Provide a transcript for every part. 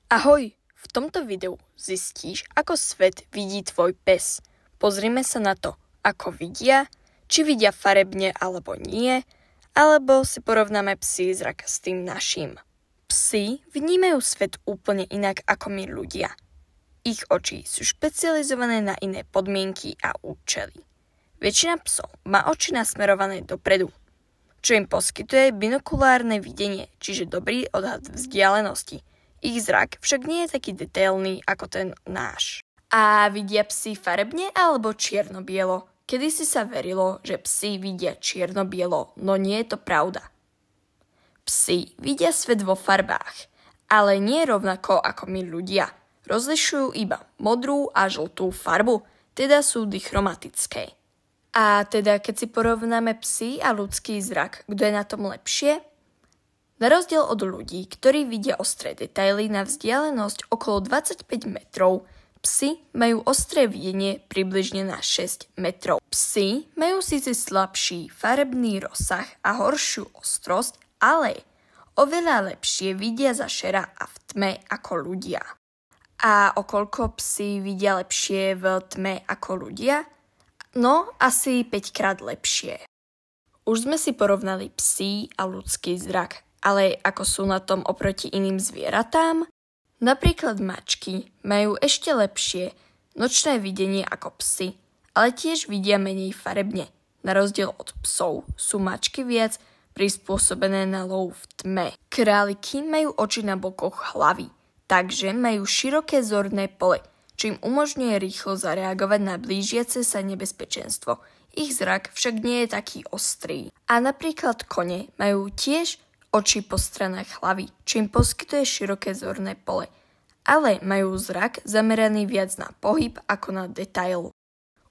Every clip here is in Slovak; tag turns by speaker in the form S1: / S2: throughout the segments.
S1: Ahoj, v tomto videu zistíš, ako svet vidí tvoj pes. Pozrime sa na to, ako vidia, či vidia farebne alebo nie, alebo si porovnáme psí zrak s tým naším. Psi vnímajú svet úplne inak ako my ľudia. Ich oči sú špecializované na iné podmienky a účely. Väčšina psov má oči nasmerované dopredu, čo im poskytuje binokulárne videnie, čiže dobrý odhad vzdialenosti. Ich zrak však nie je taký detailný ako ten náš. A vidia psi farebne alebo čierno-bielo? Kedysi sa verilo, že psi vidia čierno-bielo, no nie je to pravda. Psi vidia svet vo farbách, ale nie rovnako ako my ľudia. Rozlišujú iba modrú a žltú farbu, teda sú dichromatické. A teda keď si porovnáme psi a ľudský zrak, kto je na tom lepšie? Na rozdiel od ľudí, ktorí vidia ostré detaily na vzdialenosť okolo 25 metrov, psi majú ostré videnie približne na 6 metrov. Psi majú síce slabší farebný rozsah a horšiu ostrosť, ale oveľa lepšie vidia za šera a v tme ako ľudia. A o koľko psi vidia lepšie v tme ako ľudia? No, asi 5 krát lepšie. Už sme si porovnali psí a ľudský zrak. Ale ako sú na tom oproti iným zvieratám? Napríklad mačky majú ešte lepšie nočné videnie ako psy, ale tiež vidia menej farebne. Na rozdiel od psov sú mačky viac prispôsobené na lov v tme. Králiky majú oči na bokoch hlavy, takže majú široké zorné pole, čo im umožňuje rýchlo zareagovať na blížiace sa nebezpečenstvo. Ich zrak však nie je taký ostrý. A napríklad kone majú tiež oči po stranách hlavy, čo im poskytuje široké zorné pole, ale majú zrak zameraný viac na pohyb ako na detail.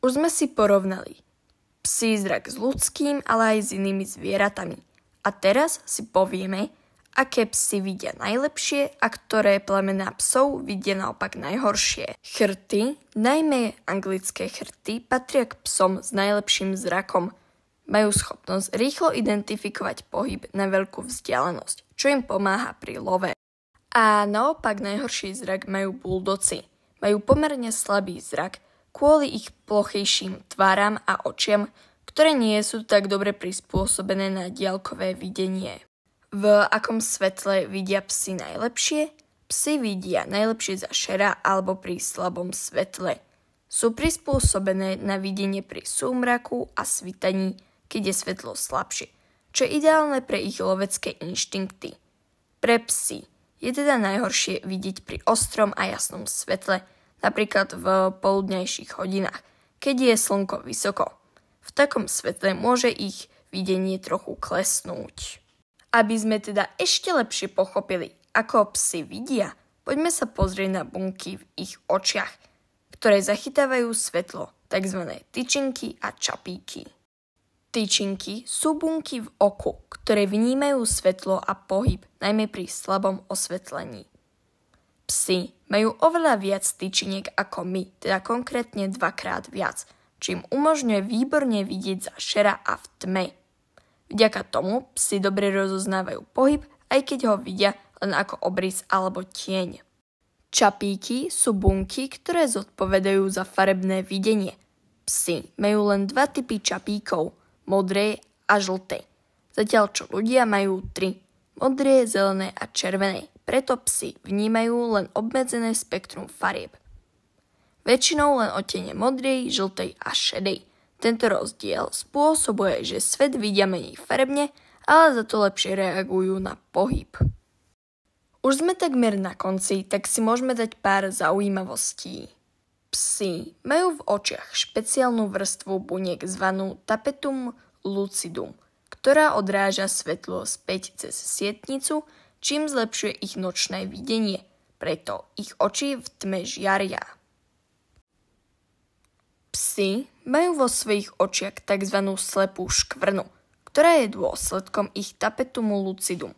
S1: Už sme si porovnali psí zrak s ľudským, ale aj s inými zvieratami. A teraz si povieme, aké psi vidia najlepšie a ktoré plemená psov vidia naopak najhoršie. Chrty, najmä anglické chrty, patria k psom s najlepším zrakom. Majú schopnosť rýchlo identifikovať pohyb na veľkú vzdialenosť, čo im pomáha pri love. A naopak najhorší zrak majú buldoci. Majú pomerne slabý zrak kvôli ich plochejším tváram a očiam, ktoré nie sú tak dobre prispôsobené na diaľkové videnie. V akom svetle vidia psi najlepšie? Psi vidia najlepšie za šera alebo pri slabom svetle. Sú prispôsobené na videnie pri súmraku a svitaní, keď je svetlo slabšie, čo je ideálne pre ich lovecké inštinkty. Pre psy je teda najhoršie vidieť pri ostrom a jasnom svetle, napríklad v poludnejších hodinách, keď je slnko vysoko. V takom svetle môže ich videnie trochu klesnúť. Aby sme teda ešte lepšie pochopili, ako psi vidia, poďme sa pozrieť na bunky v ich očiach, ktoré zachytávajú svetlo, tzv. Tyčinky a čapíky. Tyčinky sú bunky v oku, ktoré vnímajú svetlo a pohyb, najmä pri slabom osvetlení. Psi majú oveľa viac tyčiniek ako my, teda konkrétne 2-krát viac, čo im umožňuje výborne vidieť za šera a v tme. Vďaka tomu psi dobre rozoznávajú pohyb, aj keď ho vidia len ako obrys alebo tieň. Čapíky sú bunky, ktoré zodpovedajú za farebné videnie. Psi majú len 2 typy čapíkov, modré a žlté. Zatiaľ čo ľudia majú 3, modré, zelené a červené. Preto psi vnímajú len obmedzené spektrum farieb. Väčšinou len odtiene modrej, žltej a šedej. Tento rozdiel spôsobuje, že svet vidia menej farebne, ale za to lepšie reagujú na pohyb. Už sme takmer na konci, tak si môžeme dať pár zaujímavostí. Psi majú v očiach špeciálnu vrstvu buniek zvanú tapetum lucidum, ktorá odráža svetlo späť cez sietnicu, čím zlepšuje ich nočné videnie, preto ich oči v tme žiaria. Psi majú vo svojich očiach tzv. Slepú škvrnu, ktorá je dôsledkom ich tapetumu lucidum,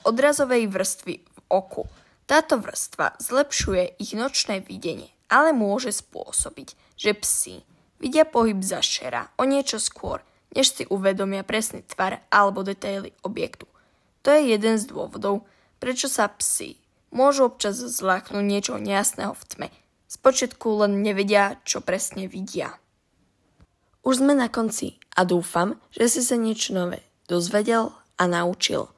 S1: odrazovej vrstvy v oku. Táto vrstva zlepšuje ich nočné videnie, ale môže spôsobiť, že psi vidia pohyb za šera o niečo skôr, než si uvedomia presný tvar alebo detaily objektu. To je jeden z dôvodov, prečo sa psi môžu občas zláknuť niečo nejasného v tme. Spočiatku len nevedia, čo presne vidia. Už sme na konci a dúfam, že si sa niečo nové dozvedel a naučil.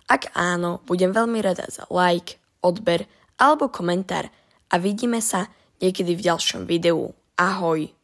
S1: Ak áno, budem veľmi rada za like, odber alebo komentár a vidíme sa niekedy v ďalšom videu. Ahoj!